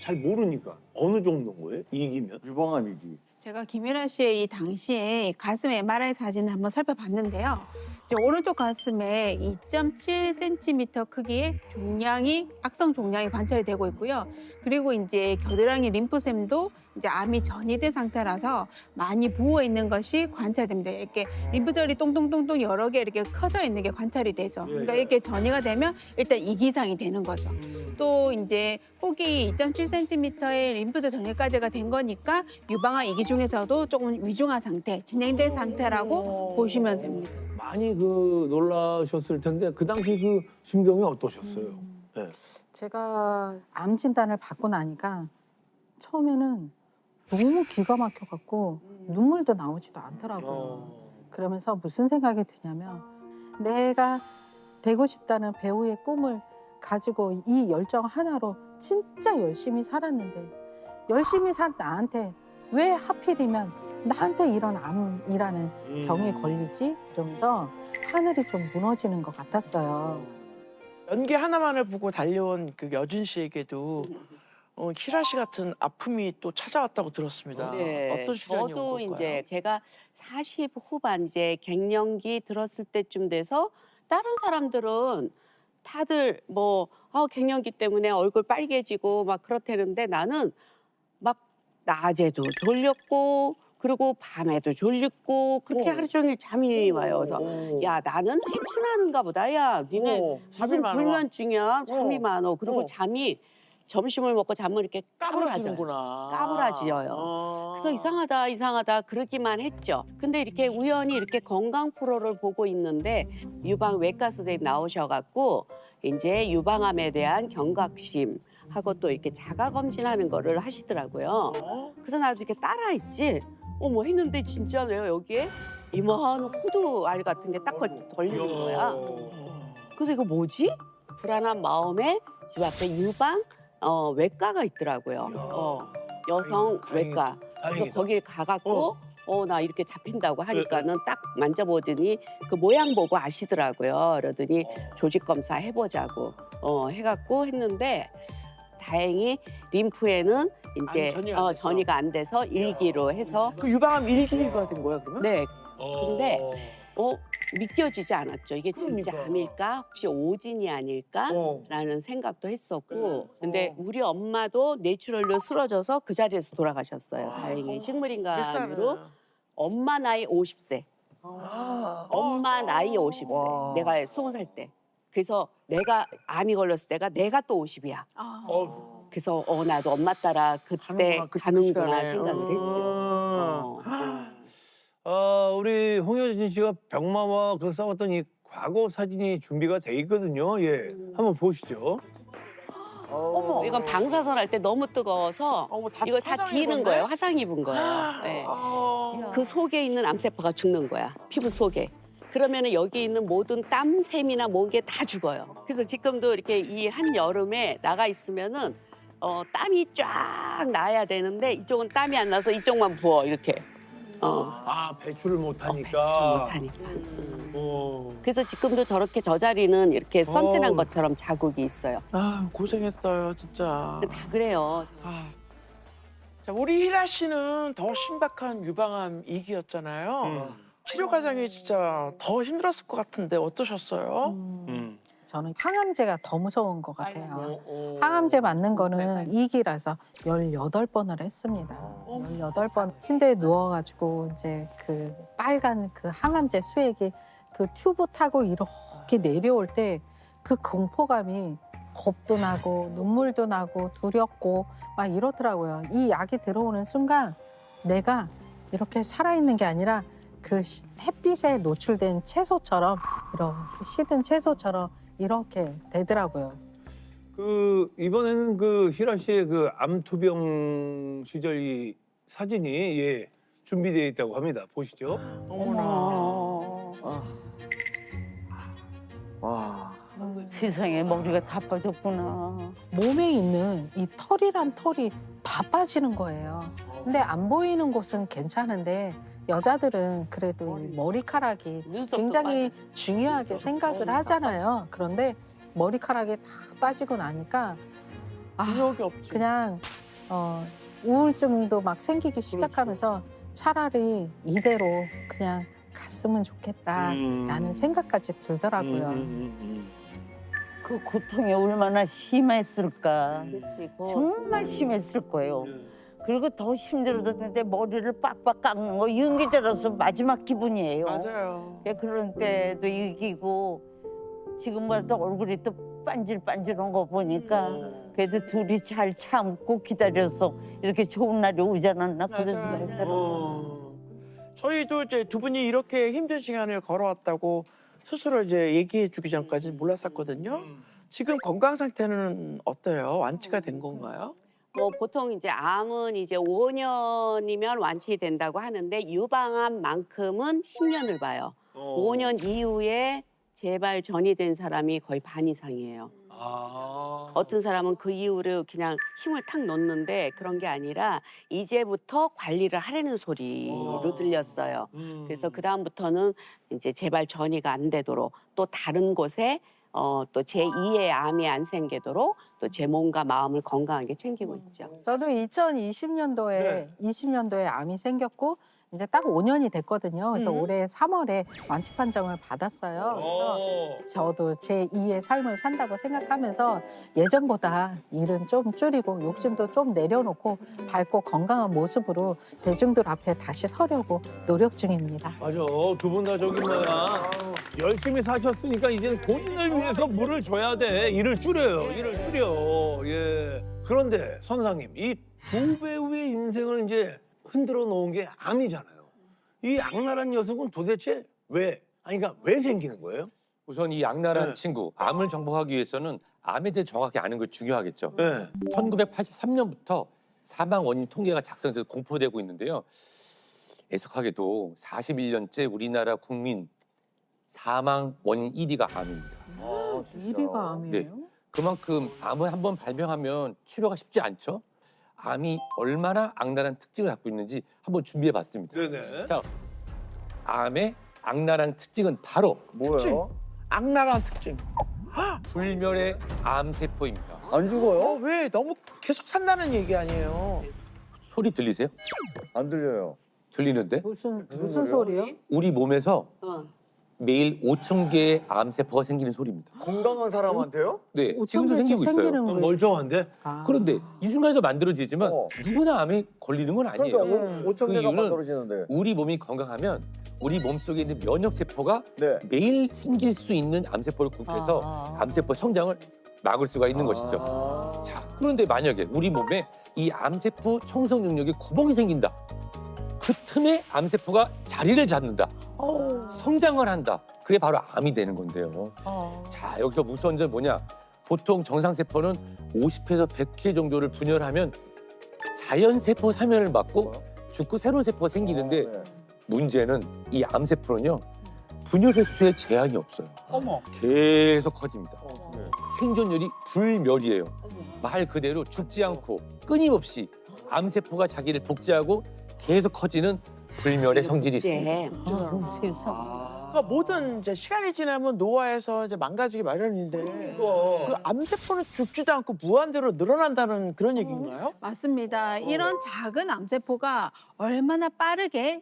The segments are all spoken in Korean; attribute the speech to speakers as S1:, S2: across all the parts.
S1: 잘 모르니까 어느 정도인 거예요? 이기면?
S2: 유방암이지.
S3: 제가 김일아 씨의 이 당시에 가슴 MRI 사진을 한번 살펴봤는데요. 이제 오른쪽 가슴에 2.7cm 크기의 종양이 악성 종양이 관찰이 되고 있고요. 그리고 이제 겨드랑이 림프샘도 이제 암이 전이된 상태라서 많이 부어 있는 것이 관찰됩니다. 이렇게 림프절이 똥똥똥똥 여러 개 이렇게 커져 있는 게 관찰이 되죠. 그러니까 이렇게 전이가 되면 일단 이기상이 되는 거죠. 또 이제 폭이 2.7cm의 림프절 전이까지가 된 거니까 유방암 이기 중에서도 조금 위중한 상태, 진행된 상태라고 보시면 됩니다.
S1: 많이 그 놀라셨을 텐데 그 당시 그 심경이 어떠셨어요? 네.
S4: 제가 암 진단을 받고 나니까 처음에는 너무 기가 막혀갖고 눈물도 나오지도 않더라고요. 그러면서 무슨 생각이 드냐면 내가 되고 싶다는 배우의 꿈을 가지고 이 열정 하나로 진짜 열심히 살았는데 열심히 산 나한테 왜 하필이면 나한테 이런 암이라는 병이 걸리지? 그러면서 하늘이 좀 무너지는 것 같았어요.
S5: 연기 하나만을 보고 달려온 그 여준 씨에게도 희라 씨 같은 아픔이 또 찾아왔다고 들었습니다. 어떤 시련이 온
S6: 저도
S5: 걸까요?
S6: 이제 제가 40 후반 이제 갱년기 들었을 때쯤 돼서 다른 사람들은 다들 뭐 갱년기 때문에 얼굴 빨개지고 막 그렇다는데 나는 막 낮에도 졸렸고 그리고 밤에도 졸렸고 그렇게 하루 종일 잠이 와요. 그래서 야 나는 회춘하는가 보다. 야 니네
S5: 잠이
S6: 무슨
S5: 많아.
S6: 불면증이야? 잠이 많어. 그리고
S5: 어.
S6: 잠이 점심을 먹고 잠을 이렇게 까부라져요.
S5: 까부라지는구나.
S6: 까부라지어요. 그래서 이상하다 그러기만 했죠. 근데 이렇게 우연히 이렇게 건강 프로를 보고 있는데 유방 외과 선생님 나오셔갖고 이제 유방암에 대한 경각심 하고 또 이렇게 자가 검진하는 거를 하시더라고요. 그래서 나도 이렇게 따라했지. 뭐 했는데 진짜 내가 여기에 이만 호두 알 같은 게 딱 걸리는 거야. 그래서 이거 뭐지? 불안한 마음에 집 앞에 유방 외과가 있더라고요. 여성 외과. 그래서
S1: 다행이다.
S6: 거길 가갖고 나 이렇게 잡힌다고 하니까는 딱 만져보더니 그 모양 보고 아시더라고요. 그러더니 조직 검사 해보자고 해갖고 했는데 다행히 림프에는 이제
S5: 전이가 안 됐어.
S6: 전이가 안 돼서 일기로 해서
S5: 그 유방암 1기가 된 거야 그러면?
S6: 네. 근데 믿겨지지 않았죠. 이게 진짜
S1: 그러니까.
S6: 암일까? 혹시 오진이 아닐까?라는 생각도 했었고. 근데 우리 엄마도 뇌출혈로 쓰러져서 그 자리에서 돌아가셨어요. 다행히
S5: 몇
S6: 식물인간으로.
S5: 살은?
S6: 엄마 나이 50세. 엄마 나이 50세.
S5: 와.
S6: 내가 20살 때. 그래서 내가 암이 걸렸을 때가 내가 또 50이야. 그래서 나도 엄마 따라 그때
S5: 가는구나, 그
S6: 가는구나
S5: 시간에.
S6: 생각을 했죠.
S1: 우리 홍여진 씨가 병마와 그 싸웠던 이 과거 사진이 준비가 돼 있거든요. 예, 한번 보시죠.
S6: 어머. 이건 방사선 할 때 너무 뜨거워서
S5: 다
S6: 이거 다
S5: 화상
S6: 뒤는
S5: 입었네?
S6: 거예요. 화상 입은 거예요. 네. 그 속에 있는 암세포가 죽는 거야. 피부 속에. 그러면은 여기 있는 모든 땀샘이나 뭔 게 다 죽어요. 그래서 지금도 이렇게 이 한 여름에 나가 있으면은 땀이 쫙 나야 되는데 이쪽은 땀이 안 나서 이쪽만 부어 이렇게.
S1: 배출을 못하니까.
S6: 배출 못하니까. 그래서 지금도 저렇게 저 자리는 이렇게 선탠한 것처럼 자국이 있어요.
S5: 고생했어요 진짜.
S6: 다 그래요.
S5: 자, 우리 희라 씨는 더 신박한 유방암 2기였잖아요. 치료 과정이 진짜 더 힘들었을 것 같은데 어떠셨어요?
S4: 저는 항암제가 더 무서운 것 같아요. 항암제 맞는 거는 2기라서 18번을 했습니다. 18번 침대에 누워가지고 이제 그 빨간 그 항암제 수액이 그 튜브 타고 이렇게 내려올 때 그 공포감이 겁도 나고 눈물도 나고 두렵고 막 이렇더라고요. 이 약이 들어오는 순간 내가 이렇게 살아있는 게 아니라 그 햇빛에 노출된 채소처럼 이렇게 시든 채소처럼 이렇게 되더라고요.
S1: 그 이번에는 그 희라 씨의 그 암투병 시절 이 사진이 준비되어 있다고 합니다. 보시죠.
S2: 와.
S7: 세상에 머리가 다 빠졌구나.
S4: 몸에 있는 이 털이란 털이 다 빠지는 거예요. 근데 안 보이는 곳은 괜찮은데 여자들은 그래도 이 머리카락이
S6: 눈썹도
S4: 굉장히 중요하게 생각을 하잖아요. 그런데 머리카락이 다 빠지고 나니까
S5: 기억이 없지.
S4: 그냥 우울증도 막 생기기 시작하면서 차라리 이대로 그냥 갔으면 좋겠다라는 생각까지 들더라고요.
S7: 그 고통이 얼마나 심했을까.
S6: 그렇지.
S7: 정말 심했을 거예요. 그리고 더 힘들었는데 머리를 빡빡 깎는 거 연기자로서 마지막 기분이에요.
S5: 맞아요.
S7: 예, 그런 때도 이기고 지금보다 얼굴이 또 반질반질한 거 보니까 그래도 둘이 잘 참고 기다려서 이렇게 좋은 날이 오지 않았나 그런 생각이 들어요.
S5: 저희도 이제 두 분이 이렇게 힘든 시간을 걸어왔다고 스스로 이제 얘기해주기 전까지는 몰랐었거든요. 지금 건강 상태는 어때요? 완치가 된 건가요?
S6: 뭐 보통 이제 암은 이제 5년이면 완치된다고 하는데 유방암만큼은 10년을 봐요. 5년 이후에 재발 전이 된 사람이 거의 반 이상이에요. 어떤 사람은 그 이후로 그냥 힘을 탁 놓는데 그런 게 아니라 이제부터 관리를 하려는 소리로 들렸어요. 그래서 그 다음부터는 이제 재발 전이가 안 되도록 또 다른 곳에 또 제2의 암이 안 생기도록 또 제 몸과 마음을 건강하게 챙기고 있죠.
S4: 저도 2020년도에 20년도에 암이 생겼고 이제 딱 5년이 됐거든요. 그래서 올해 3월에 완치 판정을 받았어요. 그래서 저도 제 2의 삶을 산다고 생각하면서 예전보다 일은 좀 줄이고 욕심도 좀 내려놓고 밝고 건강한 모습으로 대중들 앞에 다시 서려고 노력 중입니다.
S1: 맞아. 두 분 다 저기 뭐야. 열심히 사셨으니까 이제는 본인을 위해서 물을 줘야 돼. 일을 줄여요. 일을 줄여. 예. 그런데 선상님, 이 두 배우의 인생을 이제 흔들어 놓은 게 암이잖아요. 이 악랄한 녀석은 도대체 왜? 아니 그러니까 왜 생기는 거예요?
S2: 우선 이 악랄한
S1: 네.
S2: 친구, 암을 정복하기 위해서는 암에 대해 정확히 아는 게 중요하겠죠.
S1: 네.
S2: 1983년부터 사망 원인 통계가 작성돼서 공포되고 있는데요. 애석하게도 41년째 우리나라 국민 사망 원인 1위가 암입니다.
S4: 1위가 암이에요?
S2: 그만큼 암을 한번 발병하면 치료가 쉽지 않죠. 암이 얼마나 악랄한 특징을 갖고 있는지 한번 준비해봤습니다.
S1: 네네.
S2: 자, 암의 악랄한 특징은 바로
S8: 뭐예요?
S5: 악랄한 특징.
S2: 불멸의 암세포입니다.
S8: 안 죽어요?
S5: 왜 너무 계속 산다는 얘기 아니에요?
S2: 소리 들리세요?
S8: 안 들려요.
S2: 들리는데?
S4: 무슨 소리요?
S2: 우리 몸에서
S6: 어.
S2: 매일 5천 개의 암세포가 생기는 소리입니다.
S8: 건강한 사람한테요?
S2: 네,
S4: 5천
S2: 지금도
S4: 개씩
S2: 생기고 있어요.
S4: 생기는 거예요.
S1: 멀쩡한데?
S4: 아.
S2: 그런데 이 순간에도 만들어지지만
S8: 어.
S2: 누구나 암에 걸리는 건 아니에요.
S8: 그러니까 5천
S2: 그
S8: 개가
S2: 이유는
S8: 떨어지는데.
S2: 우리 몸이 건강하면 우리 몸속에 있는 면역세포가
S8: 네.
S2: 매일 생길 수 있는 암세포를 공격해서 암세포 성장을 막을 수가 있는 것이죠.
S8: 아.
S2: 자, 그런데 만약에 우리 몸에 이 암세포 청소 능력에 구멍이 생긴다. 그 틈에 암세포가 자리를 잡는다. 성장을 한다. 그게 바로 암이 되는 건데요. 자, 여기서 무서운 점 뭐냐? 보통 정상세포는 50회에서 100회 정도를 분열하면 자연세포 사멸을 막고 죽고 새로운 세포가 생기는데
S8: 네.
S2: 문제는 이 암세포는요. 분열 횟수에 제한이 없어요.
S5: 어머.
S2: 계속 커집니다.
S8: 네.
S2: 생존율이 불멸이에요. 말 그대로 죽지 않고 끊임없이 암세포가 자기를 복제하고 계속 커지는 불멸의 성질이 있습니다.
S6: 네.
S7: 세상.
S5: 그러니까 모든 이제 시간이 지나면 노화해서 이제 망가지기 마련인데 그 암세포는 죽지도 않고 무한대로 늘어난다는 그런 얘기인가요?
S3: 맞습니다. 이런 작은 암세포가 얼마나 빠르게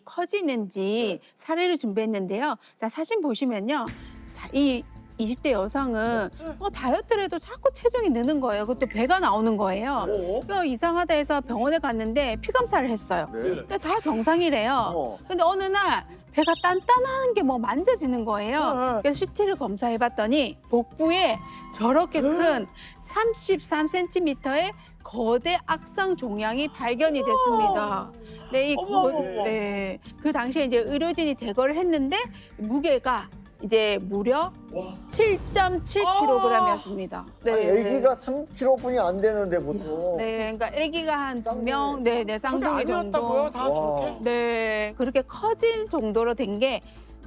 S3: 커지는지 사례를 준비했는데요. 자, 사진 보시면요. 자, 이 20대 여성은 다이어트를 해도 자꾸 체중이 느는 거예요. 그것도 배가 나오는 거예요. 그러니까 이상하다 해서 병원에 갔는데 피 검사를 했어요.
S8: 네.
S3: 근데 다 정상이래요.
S8: 어.
S3: 근데 어느 날 배가 단단한 게 뭐 만져지는 거예요. 그래서 CT를 검사해봤더니 복부에 저렇게 큰 33cm의 거대 악성 종양이 발견이 됐습니다. 네, 네, 그 당시에 이제 의료진이 제거를 했는데 무게가 이제 무려 7.7kg이었습니다.
S8: 아니, 아기가 3kg뿐이 안 되는데 보통.
S3: 네, 그러니까 아기가 한 2명, 네,
S5: 그게
S3: 쌍둥이
S5: 아니었다고요?
S3: 정도.
S5: 다 저렇게?
S3: 네, 그렇게 커질 정도로 된 게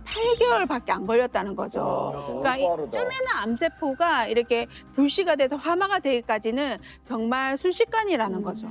S3: 8개월밖에 안 걸렸다는 거죠. 그러니까 이 쪼매난 암세포가 이렇게 불씨가 돼서 화마가 되기까지는 정말 순식간이라는 거죠.